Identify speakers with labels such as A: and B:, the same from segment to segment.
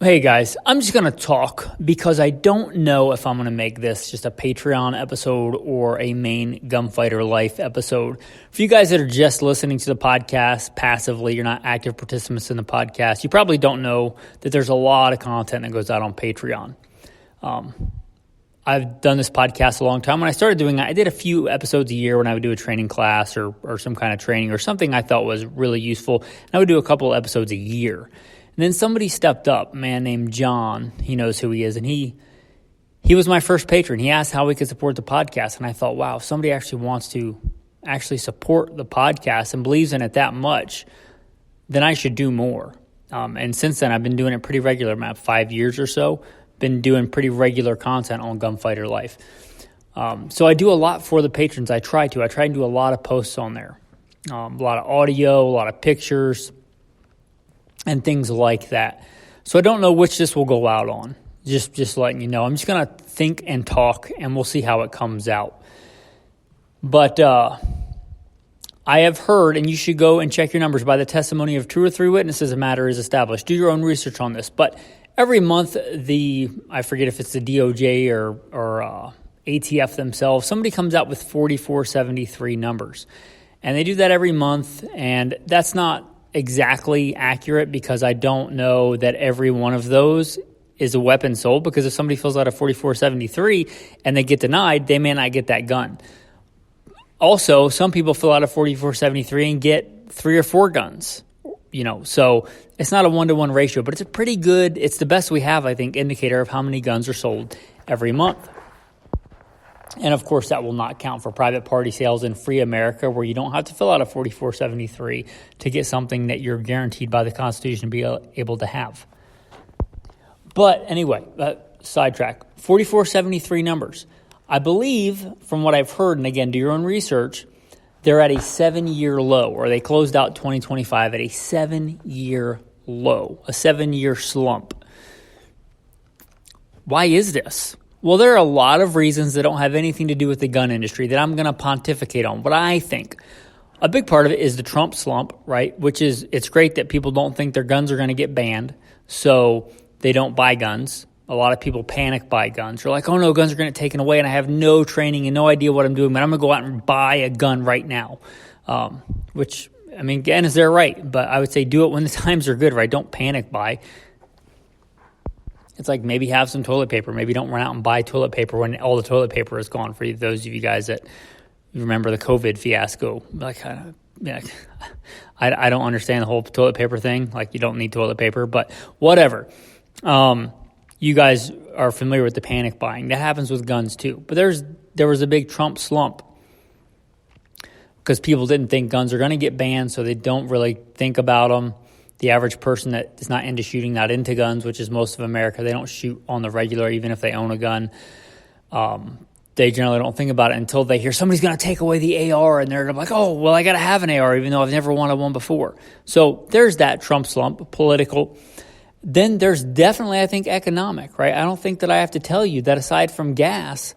A: Hey guys, I'm just going to talk because I don't know if I'm going to make this just a Patreon episode or a main Gunfighter Life episode. For you guys that are just listening to the podcast passively, you're not active participants in the podcast, you probably don't know that there's a lot of content that goes out on Patreon. I've done this podcast a long time. When I started doing it, I did a few episodes a year when I would do a training class or some kind of training or something I thought was really useful. And I would do a couple of episodes a year. And then somebody stepped up, a man named John. He knows who he is. And he was my first patron. He asked how we could support the podcast. And I thought, wow, if somebody actually wants to actually support the podcast and believes in it that much, then I should do more. And since then, I've been doing it pretty regular. About 5 years or so, been doing pretty regular content on Gunfighter Life. So I do a lot for the patrons. I try and do a lot of posts on there. A lot of audio, a lot of pictures, and things like that. So I don't know which this will go out on. Just letting you know. I'm just going to think and talk, and we'll see how it comes out. But I have heard, and you should go and check your numbers, by the testimony of 2 or 3 witnesses, a matter is established. Do your own research on this. But every month, I forget if it's the DOJ or ATF themselves, somebody comes out with 4473 numbers. And they do that every month, and that's not exactly accurate because I don't know that every one of those is a weapon sold, because if somebody fills out a 4473 and they get denied, they may not get that gun. Also, some people fill out a 4473 and get 3 or 4 guns, so it's not a 1-to-1 ratio, but it's the best we have, I think, indicator of how many guns are sold every month. And of course, that will not count for private party sales in free America, where you don't have to fill out a 4473 to get something that you're guaranteed by the Constitution to be able to have. But anyway, sidetrack. 4473 numbers. I believe, from what I've heard, and again, do your own research, they're at a 7-year low, or they closed out 2025 at a 7-year low, a 7-year slump. Why is this? Well, there are a lot of reasons that don't have anything to do with the gun industry that I'm going to pontificate on. But I think a big part of it is the Trump slump, right? Which is, it's great that people don't think their guns are going to get banned, so they don't buy guns. A lot of people panic buy guns. They're like, oh no, guns are going to get taken away and I have no training and no idea what I'm doing, but I'm going to go out and buy a gun right now. Which, I mean, again, is their right, but I would say do it when the times are good, right? Don't panic buy. It's like maybe have some toilet paper. Maybe don't run out and buy toilet paper when all the toilet paper is gone. For those of you guys that remember the COVID fiasco, I don't understand the whole toilet paper thing. Like, you don't need toilet paper, but whatever. You guys are familiar with the panic buying. That happens with guns too. But there was a big Trump slump because people didn't think guns are going to get banned, so they don't really think about them. The average person that is not into shooting, not into guns, which is most of America, they don't shoot on the regular, even if they own a gun. They generally don't think about it until they hear somebody's going to take away the AR, and they're like, oh, well, I got to have an AR, even though I've never wanted one before. So there's that Trump slump, political. Then there's definitely, I think, economic, right? I don't think that I have to tell you that aside from gas,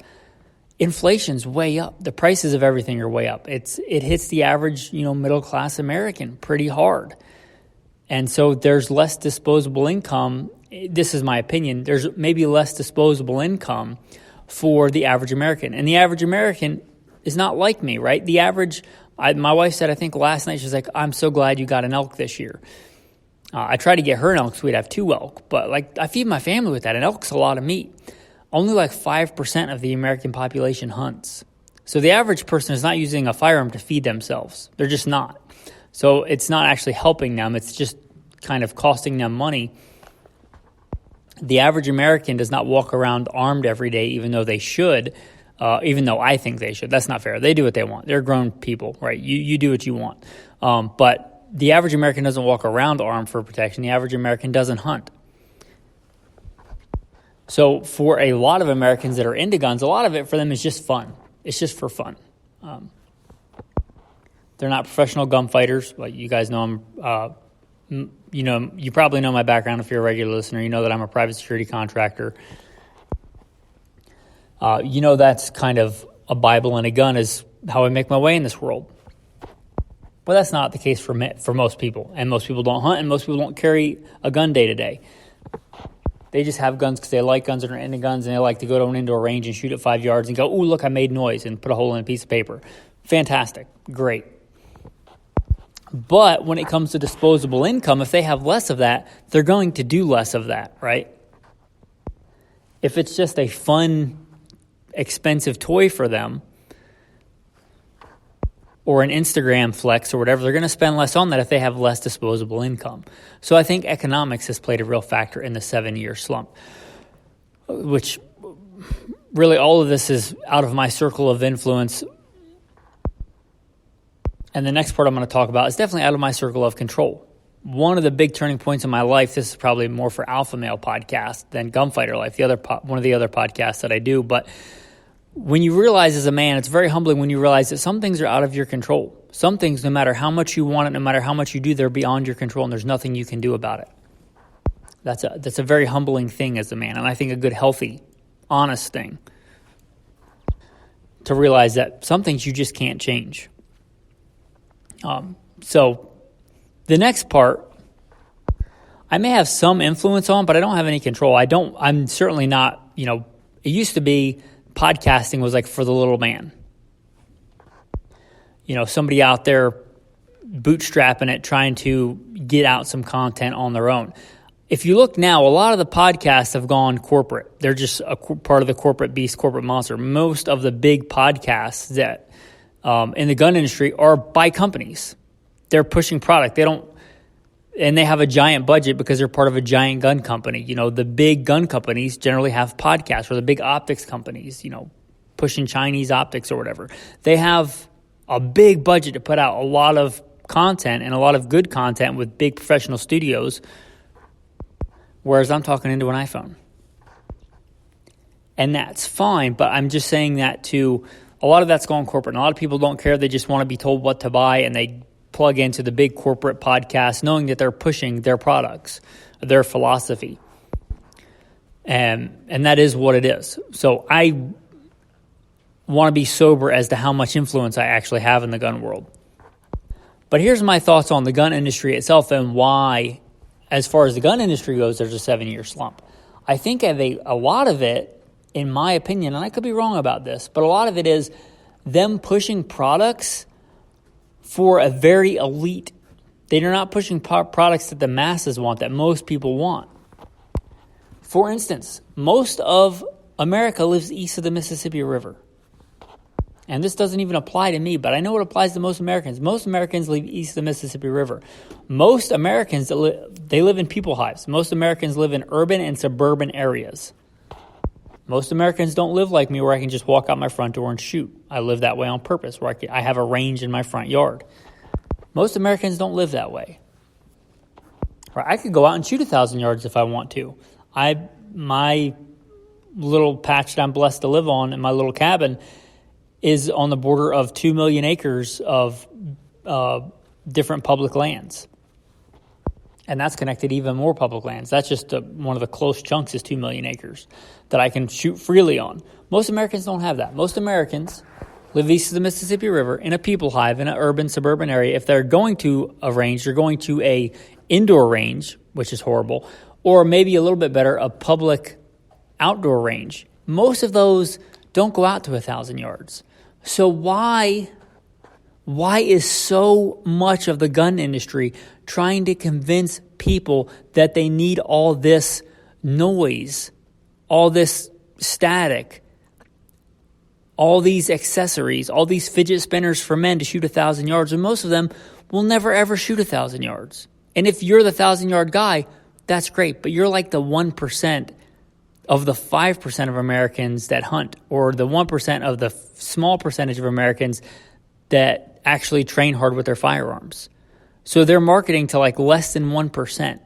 A: inflation's way up. The prices of everything are way up. It hits the average, middle-class American pretty hard. And so there's less disposable income. This is my opinion. There's maybe less disposable income for the average American. And the average American is not like me, right? The average, my wife said, I think last night, she's like, I'm so glad you got an elk this year. I tried to get her an elk so we'd have 2 elk. But I feed my family with that. An elk's a lot of meat. Only 5% of the American population hunts. So the average person is not using a firearm to feed themselves. They're just not. So it's not actually helping them. It's just kind of costing them money. The average American does not walk around armed every day, even though they should, even though I think they should. That's not fair. They do what they want. They're grown people, right? You do what you want. But the average American doesn't walk around armed for protection. The average American doesn't hunt. So for a lot of Americans that are into guns, a lot of it for them is just fun. It's just for fun. They're not professional gunfighters. Like, you guys know I'm, you probably know my background if you're a regular listener. You know that I'm a private security contractor. That's kind of a Bible and a gun is how I make my way in this world. But that's not the case for most people. And most people don't hunt, and most people don't carry a gun day to day. They just have guns because they like guns and are into guns, and they like to go to an indoor range and shoot at 5 yards and go, "Ooh, look, I made noise," and put a hole in a piece of paper. Fantastic. Great. But when it comes to disposable income, if they have less of that, they're going to do less of that, right? If it's just a fun, expensive toy for them, or an Instagram flex or whatever, they're going to spend less on that if they have less disposable income. So I think economics has played a real factor in the 7-year slump, which really all of this is out of my circle of influence. And the next part I'm going to talk about is definitely out of my circle of control. One of the big turning points in my life, this is probably more for Alpha Male podcast than Gunfighter Life, one of the other podcasts that I do. But when you realize as a man, it's very humbling when you realize that some things are out of your control. Some things, no matter how much you want it, no matter how much you do, they're beyond your control, and there's nothing you can do about it. That's a very humbling thing as a man, and I think a good, healthy, honest thing to realize that some things you just can't change. So the next part, I may have some influence on, but I don't have any control. I'm certainly not, it used to be podcasting was like for the little man. Somebody out there bootstrapping it, trying to get out some content on their own. If you look now, a lot of the podcasts have gone corporate. They're just a part of the corporate beast, corporate monster. Most of the big podcasts that in the gun industry are by companies. They're pushing product. And they have a giant budget because they're part of a giant gun company. The big gun companies generally have podcasts, or the big optics companies, pushing Chinese optics or whatever. They have a big budget to put out a lot of content and a lot of good content with big professional studios, whereas I'm talking into an iPhone. And that's fine, but I'm just saying that a lot of that's going corporate. And a lot of people don't care. They just want to be told what to buy, and they plug into the big corporate podcast knowing that they're pushing their products, their philosophy. And that is what it is. So I want to be sober as to how much influence I actually have in the gun world. But here's my thoughts on the gun industry itself and why, as far as the gun industry goes, there's a 7-year slump. I think a lot of it, in my opinion, and I could be wrong about this, but a lot of it is them pushing products for a very elite. They're not pushing products that the masses want, that most people want. For instance, most of America lives east of the Mississippi River. And this doesn't even apply to me, but I know it applies to most Americans. Most Americans live east of the Mississippi River. Most Americans, they live in people hives. Most Americans live in urban and suburban areas. Most Americans don't live like me where I can just walk out my front door and shoot. I live that way on purpose, where I have a range in my front yard. Most Americans don't live that way. I could go out and shoot 1,000 yards if I want to. My little patch that I'm blessed to live on in my little cabin is on the border of 2 million acres of different public lands. And that's connected to even more public lands. That's just one of the close chunks is 2 million acres that I can shoot freely on. Most Americans don't have that. Most Americans live east of the Mississippi River in a people hive in an urban, suburban area. If they're going to a range, they're going to a indoor range, which is horrible, or maybe a little bit better, a public outdoor range. Most of those don't go out to 1,000 yards. So why is so much of the gun industry trying to convince people that they need all this noise, all this static, all these accessories, all these fidget spinners for men to shoot 1,000 yards, and most of them will never ever shoot 1,000 yards. And if you're the 1,000-yard guy, that's great, but you're like the 1% of the 5% of Americans that hunt, or the 1% of the small percentage of Americans that actually train hard with their firearms. So they're marketing to like less than 1%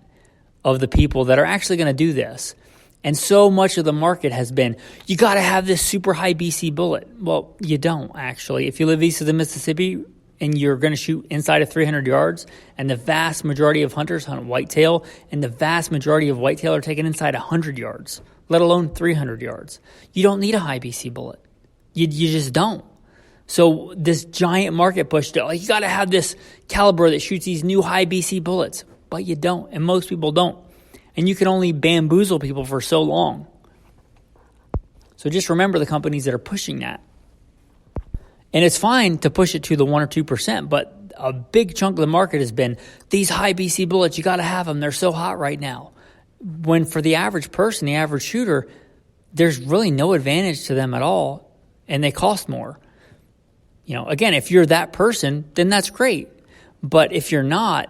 A: of the people that are actually going to do this. And so much of the market has been, you got to have this super high BC bullet. Well, you don't actually. If you live east of the Mississippi and you're going to shoot inside of 300 yards, and the vast majority of hunters hunt whitetail, and the vast majority of whitetail are taken inside 100 yards, let alone 300 yards. You don't need a high BC bullet. You just don't. So this giant market push, like, you got to have this caliber that shoots these new high BC bullets, but you don't, and most people don't. And you can only bamboozle people for so long. So just remember the companies that are pushing that. And it's fine to push it to the 1 or 2%, but a big chunk of the market has been these high BC bullets, you got to have them. They're so hot right now. When for the average person, the average shooter, there's really no advantage to them at all, and they cost more. Again, if you're that person, then that's great. But if you're not,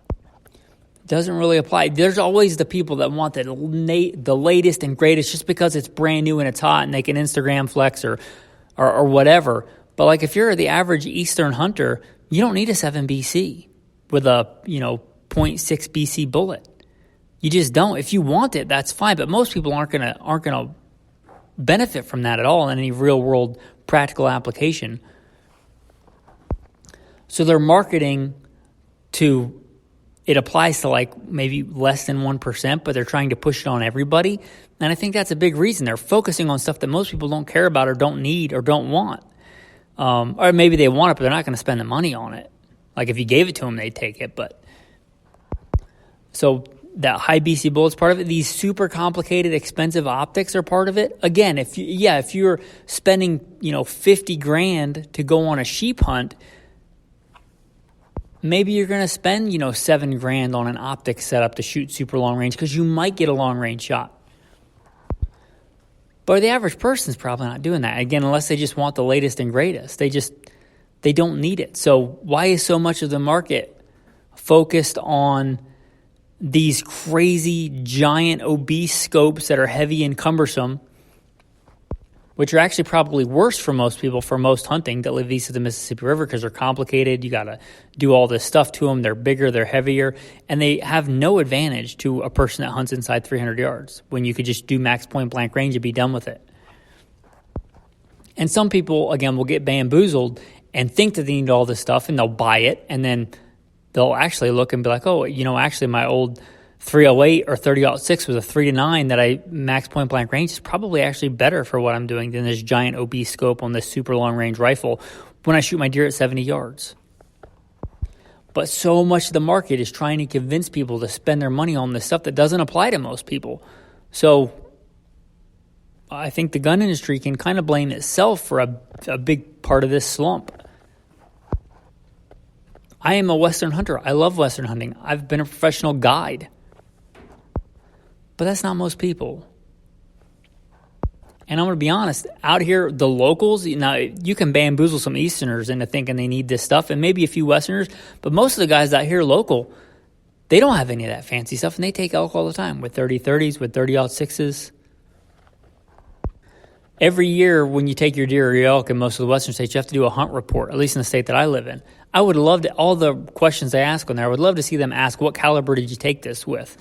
A: it doesn't really apply. There's always the people that want the latest and greatest just because it's brand new and it's hot and they can Instagram flex or whatever. But like if you're the average Eastern hunter, you don't need a 7 BC with a, 0.6 BC bullet. You just don't. If you want it, that's fine. But most people aren't gonna benefit from that at all in any real world practical application. So they're marketing to, it applies to like maybe less than 1%, but they're trying to push it on everybody. And I think that's a big reason. They're focusing on stuff that most people don't care about or don't need or don't want. Or maybe they want it, but they're not going to spend the money on it. Like if you gave it to them, they'd take it. But so that high BC bullet's part of it. These super complicated, expensive optics are part of it. Again, if you're spending, $50,000 to go on a sheep hunt, maybe you're going to spend, $7,000 on an optic setup to shoot super long range because you might get a long range shot. But the average person's probably not doing that. Again, unless they just want the latest and greatest. They don't need it. So why is so much of the market focused on these crazy, giant, obese scopes that are heavy and cumbersome, which are actually probably worse for most people, for most hunting that live east of the Mississippi River because they're complicated. You got to do all this stuff to them. They're bigger, they're heavier, and they have no advantage to a person that hunts inside 300 yards when you could just do max point blank range and be done with it. And some people, again, will get bamboozled and think that they need all this stuff, and they'll buy it, and then they'll actually look and be like, oh, actually my old 308 or 30-06 with a 3-9 that I max point blank range is probably actually better for what I'm doing than this giant obese scope on this super long range rifle when I shoot my deer at 70 yards. But so much of the market is trying to convince people to spend their money on this stuff that doesn't apply to most people. So I think the gun industry can kind of blame itself for a big part of this slump. I am a Western hunter. I love Western hunting. I've been a professional guide. But that's not most people. And I'm going to be honest, out here, the locals, now you can bamboozle some Easterners into thinking they need this stuff, and maybe a few Westerners, but most of the guys out here local, they don't have any of that fancy stuff, and they take elk all the time with 30-30s, with 30-06s. Every year when you take your deer or your elk in most of the Western states, you have to do a hunt report, at least in the state that I live in. I would love to, all the questions they ask on there, I would love to see them ask, what caliber did you take this with?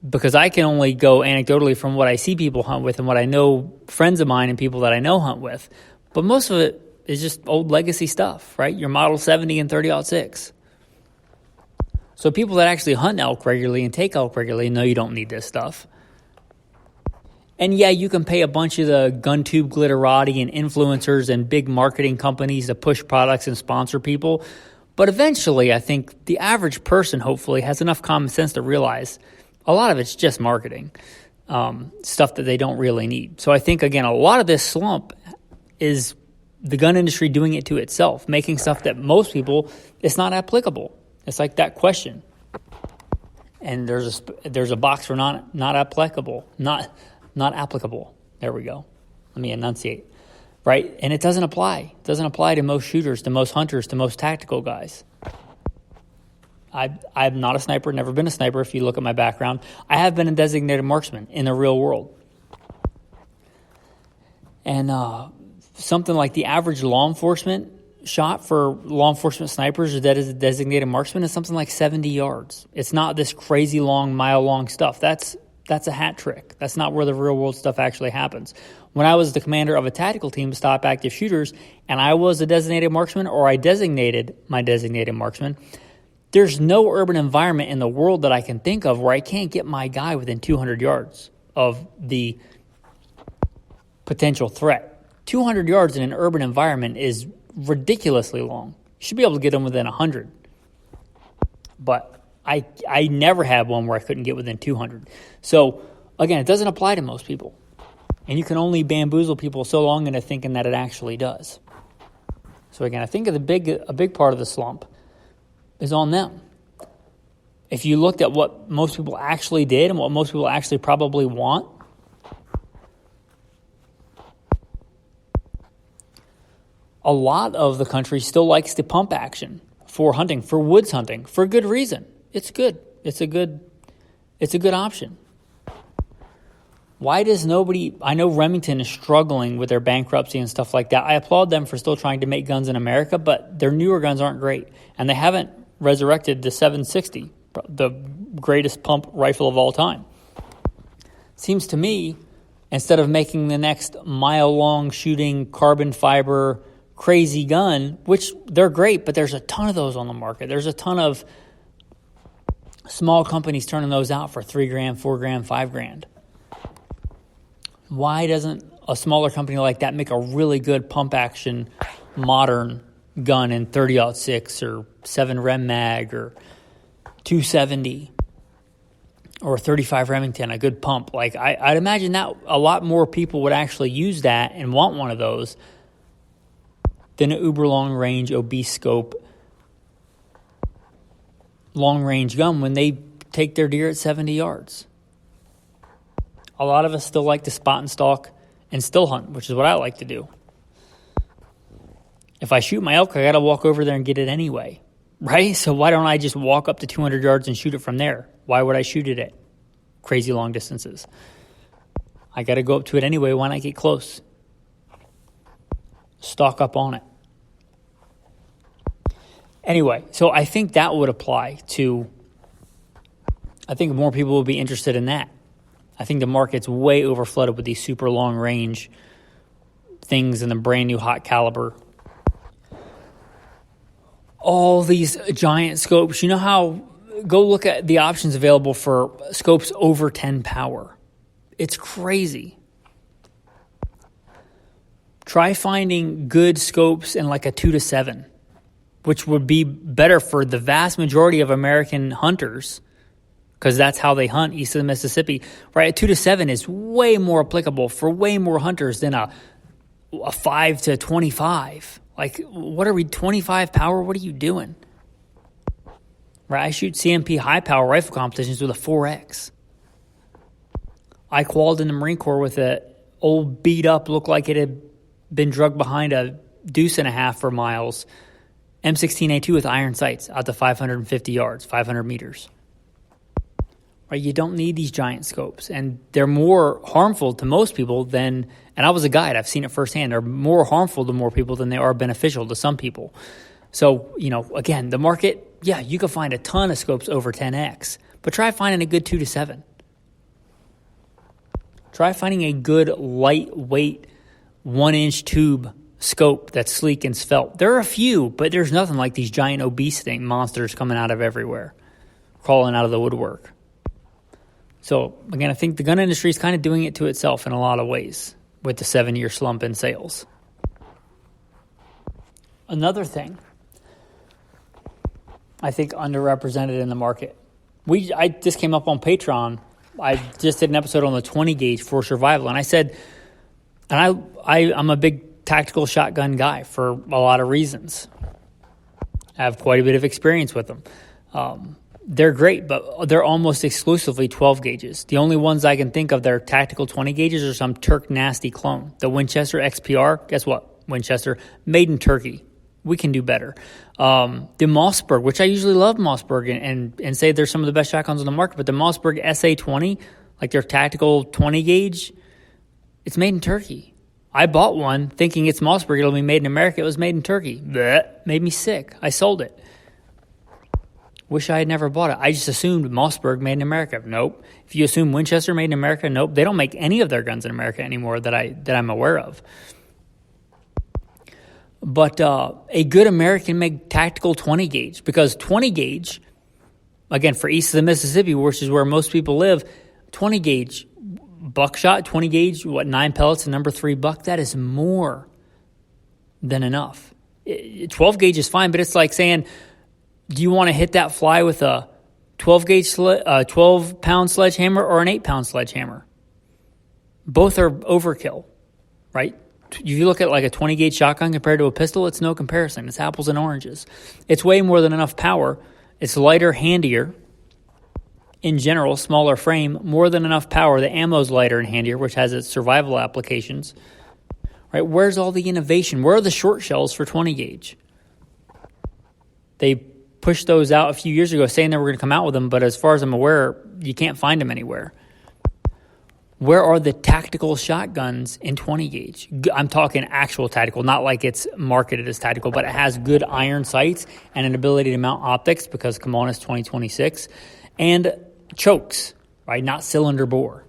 A: Because I can only go anecdotally from what I see people hunt with and what I know friends of mine and people that I know hunt with. But most of it is just old legacy stuff, right? Your Model 70 and 30-06. So people that actually hunt elk regularly and take elk regularly know you don't need this stuff. And yeah, you can pay a bunch of the gun tube glitterati and influencers and big marketing companies to push products and sponsor people. But eventually, I think the average person hopefully has enough common sense to realize a lot of it's just marketing, stuff that they don't really need. So I think, again, a lot of this slump is the gun industry doing it to itself, making stuff that most people, it's not applicable. It's like that question. And there's a box for not applicable, not applicable. There we go. Let me enunciate. Right? And it doesn't apply. It doesn't apply to most shooters, to most hunters, to most tactical guys. I'm not a sniper, never been a sniper if you look at my background. I have been a designated marksman in the real world. And something like the average law enforcement shot for law enforcement snipers that is a designated marksman is something like 70 yards. It's not this crazy long, mile-long stuff. That's a hat trick. That's not where the real-world stuff actually happens. When I was the commander of a tactical team to stop active shooters, and I was a designated marksman, or I designated my designated marksman, there's no urban environment in the world that I can think of where I can't get my guy within 200 yards of the potential threat. 200 yards in an urban environment is ridiculously long. You should be able to get them within 100. But I never had one where I couldn't get within 200. So, again, it doesn't apply to most people. And you can only bamboozle people so long into thinking that it actually does. So, again, I think a big part of the slump is on them. If you looked at what most people actually did and what most people actually probably want, a lot of the country still likes the pump action for hunting, for woods hunting, for good reason. It's good. It's a good option. Why does nobody, I know Remington is struggling with their bankruptcy and stuff like that. I applaud them for still trying to make guns in America, but their newer guns aren't great. And they haven't resurrected the 760, the greatest pump rifle of all time. Seems to me, instead of making the next mile-long shooting carbon fiber crazy gun, which they're great, but there's a ton of those on the market. There's a ton of small companies turning those out for $3,000, $4,000, $5,000. Why doesn't a smaller company like that make a really good pump action modern gun in 30-06 or 7 Rem Mag or 270 or 35 Remington, a good pump? Like I'd imagine that a lot more people would actually use that and want one of those than an uber long range obese scope long range gun when they take their deer at 70 yards. A lot of us still like to spot and stalk and still hunt, which is what I like to do. If I shoot my elk, I got to walk over there and get it anyway, right? So why don't I just walk up to 200 yards and shoot it from there? Why would I shoot it at crazy long distances? I got to go up to it anyway. Why not get close? Stalk up on it. Anyway, so I think that would apply to, I think more people would be interested in that. I think the market's way overflooded with these super long range things in the brand new hot caliber. All these giant scopes. You know how, go look at the options available for scopes over 10 power. It's crazy. Try finding good scopes in like a 2-7, which would be better for the vast majority of American hunters, because that's how they hunt east of the Mississippi, right? A 2-7 is way more applicable for way more hunters than a 5-25. Like, what are we, 25 power? What are you doing? Right? I shoot CMP high power rifle competitions with a 4X. I qualified in the Marine Corps with a old beat up, looked like it had been drugged behind a deuce and a half for miles, M16A2 with iron sights out to 550 yards, 500 meters. Right? You don't need these giant scopes, and they're more harmful to most people than, and I was a guide, I've seen it firsthand, they're more harmful to more people than they are beneficial to some people. So, again, the market, yeah, you can find a ton of scopes over 10X, but try finding a good 2-7. Try finding a good lightweight 1-inch tube scope that's sleek and svelte. There are a few, but there's nothing like these giant obese monsters coming out of everywhere, crawling out of the woodwork. So, again, I think the gun industry is kind of doing it to itself in a lot of ways with the 7-year slump in sales. Another thing I think underrepresented in the market. I just came up on Patreon. I just did an episode on the 20 gauge for survival, and I said, and I'm a big tactical shotgun guy for a lot of reasons. I have quite a bit of experience with them. They're great, but they're almost exclusively 12 gauges. The only ones I can think of that are tactical 20 gauges are some Turk nasty clone. The Winchester XPR, guess what? Winchester, made in Turkey. We can do better. The Mossberg, which I usually love Mossberg and say they're some of the best shotguns on the market, but the Mossberg SA20, like their tactical 20 gauge, it's made in Turkey. I bought one thinking it's Mossberg, it'll be made in America. It was made in Turkey. Blech, made me sick. I sold it. Wish I had never bought it. I just assumed Mossberg made in America. Nope. If you assume Winchester made in America, nope. They don't make any of their guns in America anymore that I'm aware of. But a good American-made tactical 20 gauge, because 20 gauge, again, for east of the Mississippi, which is where most people live, 20 gauge buckshot, 20 gauge, 9 pellets, and number 3 buck, that is more than enough. 12 gauge is fine, but it's like saying, do you want to hit that fly with a 12-pound sledgehammer or an 8-pound sledgehammer. Both are overkill, right? If you look at like a 20-gauge shotgun compared to a pistol, it's no comparison. It's apples and oranges. It's way more than enough power. It's lighter, handier. In general, smaller frame, more than enough power. The ammo's lighter and handier, which has its survival applications. Right? Where's all the innovation? Where are the short shells for 20-gauge? They pushed those out a few years ago saying they were going to come out with them, but as far as I'm aware, you can't find them anywhere. Where are the tactical shotguns in 20-gauge? I'm talking actual tactical, not like it's marketed as tactical, but it has good iron sights and an ability to mount optics because, come on, it's 2026. And chokes, right? Not cylinder bore.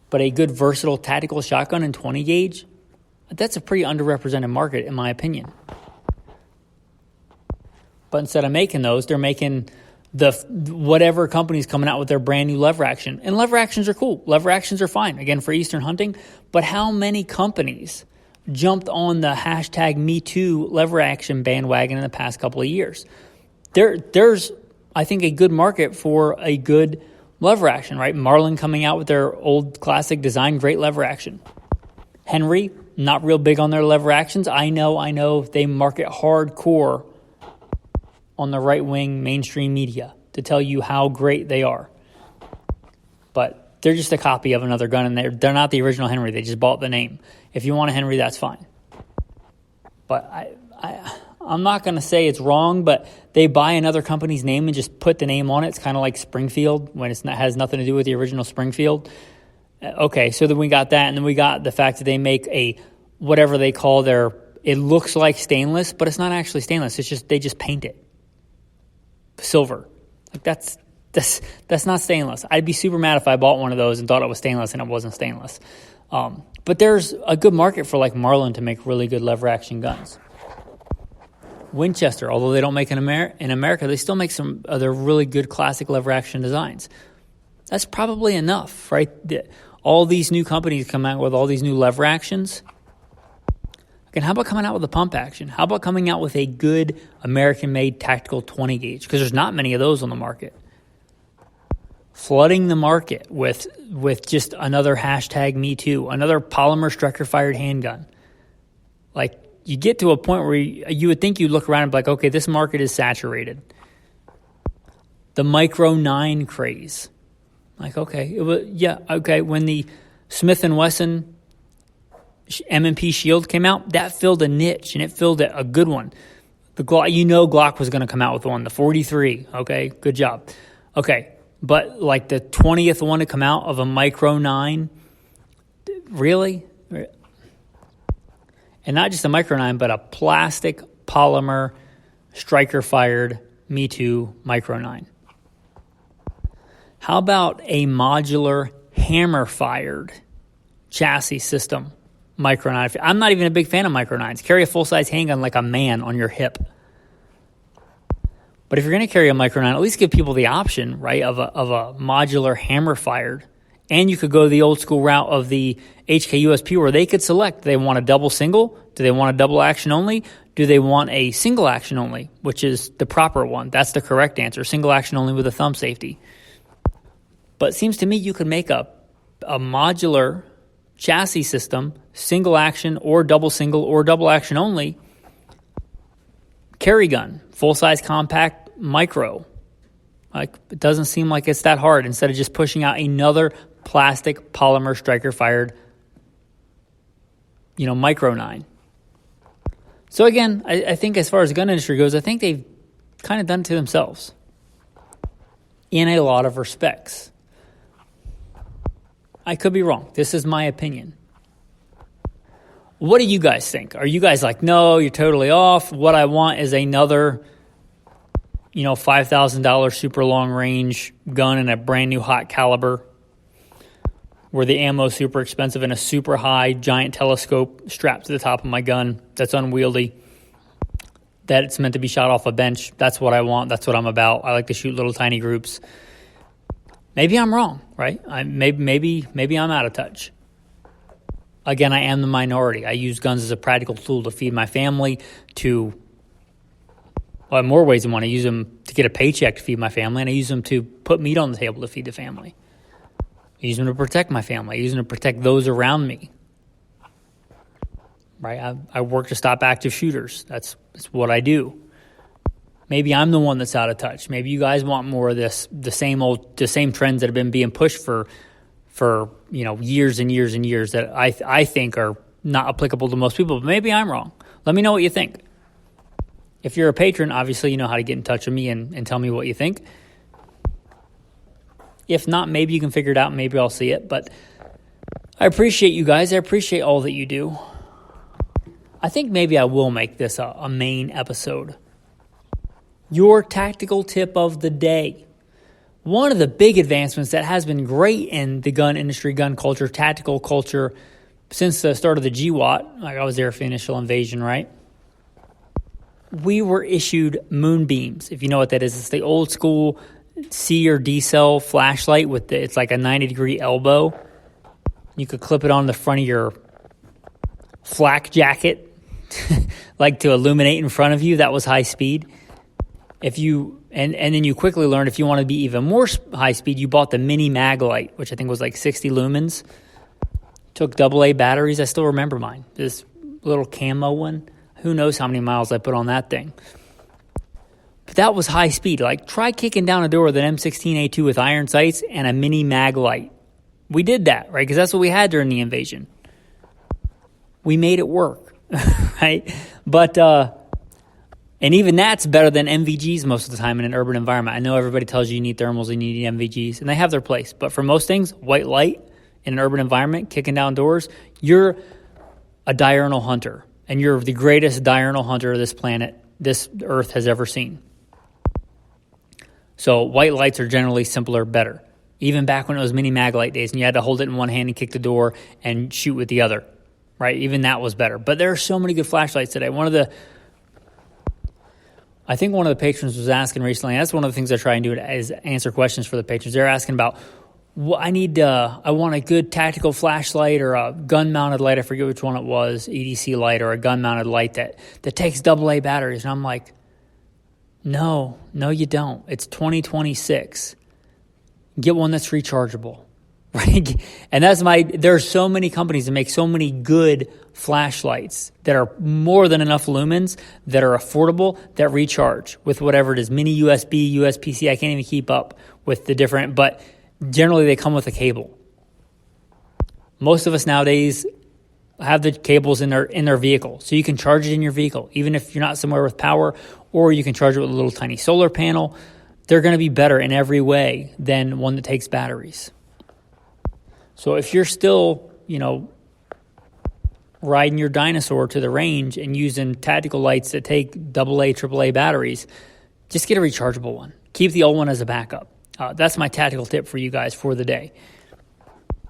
A: But a good versatile tactical shotgun in 20-gauge, that's a pretty underrepresented market in my opinion. But instead of making those, they're making whatever company's coming out with their brand new lever action. And lever actions are cool. Lever actions are fine, again, for Eastern hunting. But how many companies jumped on the hashtag #MeToo lever action bandwagon in the past couple of years? There's, I think, a good market for a good lever action, right? Marlin coming out with their old classic design, great lever action. Henry, not real big on their lever actions. I know they market hardcore on the right-wing mainstream media to tell you how great they are. But they're just a copy of another gun, and they're not the original Henry. They just bought the name. If you want a Henry, that's fine. But I'm not going to say it's wrong, but they buy another company's name and just put the name on it. It's kind of like Springfield when it has nothing to do with the original Springfield. Okay, so then we got that, and then we got the fact that they make a whatever they call it looks like stainless, but it's not actually stainless. It's just they just paint it silver. Like that's not stainless. I'd be super mad if I bought one of those and thought it was stainless and it wasn't stainless. But there's a good market for like Marlin to make really good lever action guns. Winchester, although they don't make in America, they still make some other really good classic lever action designs. That's probably enough, right? All these new companies come out with all these new lever actions. And how about coming out with a pump action? How about coming out with a good American-made tactical 20-gauge? Because there's not many of those on the market. Flooding the market with just another hashtag #MeToo, another polymer striker-fired handgun. Like, you get to a point where you would think you'd look around and be like, okay, this market is saturated. The Micro 9 craze. Like, okay, when the Smith & Wesson M&P Shield came out, that filled a niche, and it filled a good one. The Glock, Glock was going to come out with one, the 43. Okay, good job. Okay, but like the 20th one to come out of a Micro 9, really? And not just a Micro 9, but a plastic polymer striker-fired #MeToo Micro 9. How about a modular hammer-fired chassis system Micro 9? I'm not even a big fan of Micro 9s. Carry a full-size handgun like a man on your hip. But if you're going to carry a Micro 9, at least give people the option, right, of a modular hammer-fired. And you could go the old-school route of the HK-USP where they could select. Do they want a double single? Do they want a double action only? Do they want a single action only, which is the proper one? That's the correct answer, single action only with a thumb safety. But it seems to me you could make a modular chassis system, single action or double single or double action only, carry gun, full-size compact micro. Like, it doesn't seem like it's that hard instead of just pushing out another plastic polymer striker-fired, Micro 9. So again, I think as far as the gun industry goes, I think they've kind of done it to themselves in a lot of respects. I could be wrong. This is my opinion. What do you guys think? Are you guys like, no, you're totally off? What I want is another, $5,000 super long range gun in a brand new hot caliber where the ammo is super expensive and a super high giant telescope strapped to the top of my gun that's unwieldy, that it's meant to be shot off a bench. That's what I want. That's what I'm about. I like to shoot little tiny groups. Maybe I'm wrong, right? Maybe I'm out of touch. Again, I am the minority. I use guns as a practical tool to feed my family, to Well, in more ways than one. I use them to get a paycheck to feed my family, and I use them to put meat on the table to feed the family. I use them to protect my family. I use them to protect those around me. Right? I work to stop active shooters. That's what I do. Maybe I'm the one that's out of touch. Maybe you guys want more of this, the same trends that have been being pushed for years and years and years that I think are not applicable to most people. But maybe I'm wrong. Let me know what you think. If you're a patron, obviously you know how to get in touch with me and tell me what you think. If not, maybe you can figure it out. Maybe I'll see it. But I appreciate you guys. I appreciate all that you do. I think maybe I will make this a main episode. Your tactical tip of the day. One of the big advancements that has been great in the gun industry, gun culture, tactical culture, since the start of the GWAT, like I was there for the initial invasion, right? We were issued moonbeams. If you know what that is, it's the old school C or D cell flashlight it's like a 90-degree elbow. You could clip it on the front of your flak jacket, like to illuminate in front of you. That was high speed. And then you quickly learned if you want to be even more high speed, you bought the mini mag light, which I think was like 60 lumens. Took AA batteries. I still remember mine. This little camo one. Who knows how many miles I put on that thing. But that was high speed. Like, try kicking down a door with an M16A2 with iron sights and a mini mag light. We did that, right? Because that's what we had during the invasion. We made it work, right? But, and even that's better than MVGs most of the time in an urban environment. I know everybody tells you need thermals and you need MVGs, and they have their place. But for most things, white light in an urban environment, kicking down doors, you're a diurnal hunter. And you're the greatest diurnal hunter this planet, this earth has ever seen. So white lights are generally simpler, better. Even back when it was mini mag light days and you had to hold it in one hand and kick the door and shoot with the other, right? Even that was better. But there are so many good flashlights today. I think one of the patrons was asking recently, and that's one of the things I try and do is answer questions for the patrons. They're asking about, I want a good tactical flashlight or a gun-mounted light. I forget which one it was, EDC light or a gun-mounted light that takes AA batteries. And I'm like, no, you don't. It's 2026. Get one that's rechargeable, right? And there are so many companies that make so many good flashlights that are more than enough lumens, that are affordable, that recharge with whatever it is, mini USB, USB-C. I can't even keep up with the different, but generally, they come with a cable. Most of us nowadays have the cables in their vehicle, so you can charge it in your vehicle, even if you're not somewhere with power, or you can charge it with a little tiny solar panel. They're going to be better in every way than one that takes batteries. So if you're still, riding your dinosaur to the range and using tactical lights that take AA, AAA batteries, just get a rechargeable one. Keep the old one as a backup. That's my tactical tip for you guys for the day.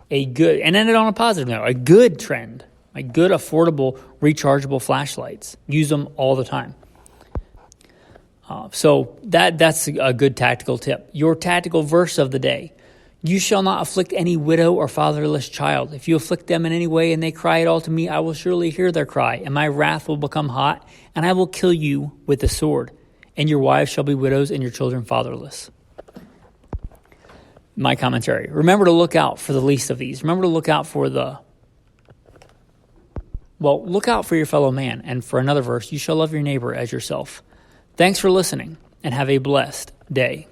A: And end it on a positive note, a good trend, good, affordable, rechargeable flashlights. Use them all the time. So that's a good tactical tip. Your tactical verse of the day. You shall not afflict any widow or fatherless child. If you afflict them in any way and they cry at all to me, I will surely hear their cry, and my wrath will become hot, and I will kill you with the sword. And your wives shall be widows and your children fatherless. My commentary. Remember to look out for the least of these. Remember to look out for look out for your fellow man. And for another verse, you shall love your neighbor as yourself. Thanks for listening and have a blessed day.